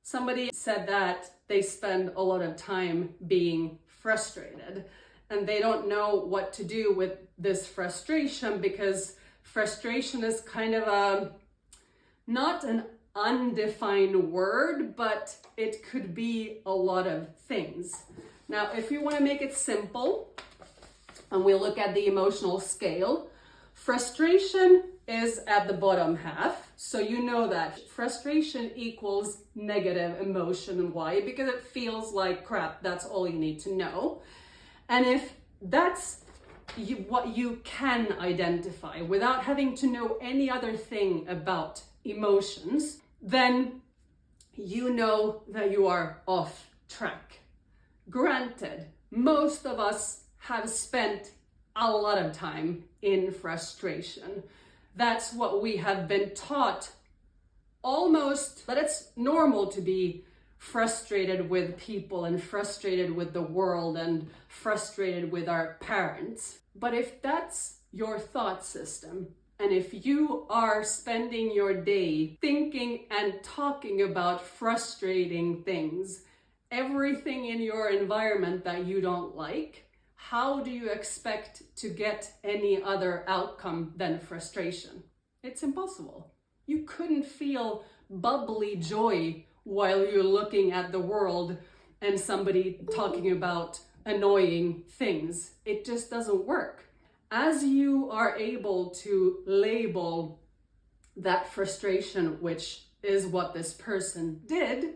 Somebody said that they spend a lot of time being frustrated and they don't know what to do with this frustration, because frustration is kind of not an undefined word, but it could be a lot of things. Now, if you want to make it simple, and we look at the emotional scale, frustration is at the bottom half. So you know that frustration equals negative emotion. And why? Because it feels like crap. That's all you need to know. And if that's what you can identify without having to know any other thing about emotions, then you know that you are off track. Granted, most of us have spent a lot of time in frustration. That's what we have been taught almost, that it's normal to be frustrated with people and frustrated with the world and frustrated with our parents. But if that's your thought system, and if you are spending your day thinking and talking about frustrating things, everything in your environment that you don't like, how do you expect to get any other outcome than frustration? It's impossible. You couldn't feel bubbly joy while you're looking at the world and somebody talking about annoying things. It just doesn't work. As you are able to label that frustration, which is what this person did,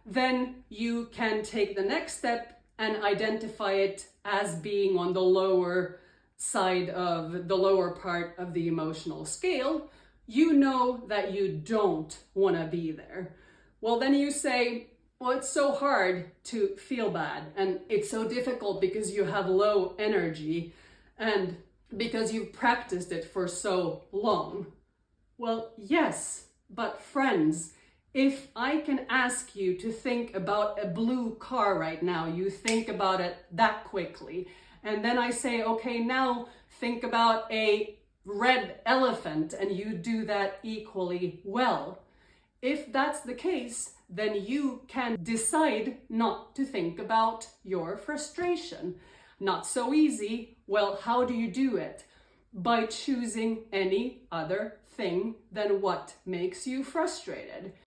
then you can take the next step and identify it as being on the lower side of the lower part of the emotional scale. You know that you don't want to be there. Well, then you say, well, it's so hard to feel bad, and it's so difficult because you have low energy and because you've practiced it for so long. Well, yes, but friends, if I can ask you to think about a blue car right now, you think about it that quickly. And then I say, okay, now think about a red elephant, and you do that equally well. If that's the case, then you can decide not to think about your frustration. Not so easy. Well, how do you do it? By choosing any other thing than what makes you frustrated.